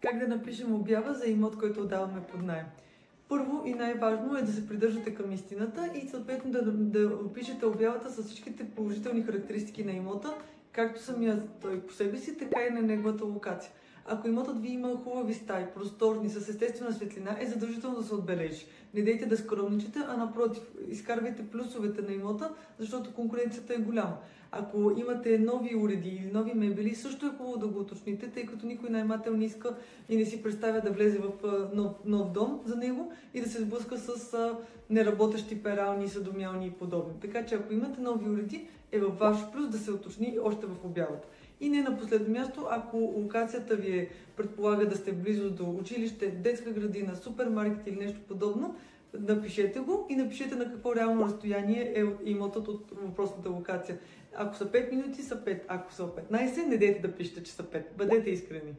Как да напишем обява за имот, който отдаваме под наем? Първо и най-важно е да се придържате към истината и съответно да опишете обявата с всичките положителни характеристики на имота, както самия той по себе си, така и на неговата локация. Ако имотът ви има хубави стаи, просторни, с естествена светлина, е задължително да се отбележи. Не дейте да скромничите, а напротив, изкарвайте плюсовете на имота, защото конкуренцията е голяма. Ако имате нови уреди или нови мебели, също е хубаво да го уточните, тъй като никой наемател не иска и не си представя да влезе в нов дом за него и да се сблъска с неработещи перални, съдомиални и подобни. Така че ако имате нови уреди, е във ваш плюс да се уточни още в обявата. И не на последно място, ако локацията ви предполага да сте близо до училище, детска градина, супермаркет или нещо подобно, напишете го и напишете на какво реално разстояние е имотът от въпросната локация. Ако са 5 минути, са 5. Ако са 15, не дейте да пишете, че са 5. Бъдете искрени.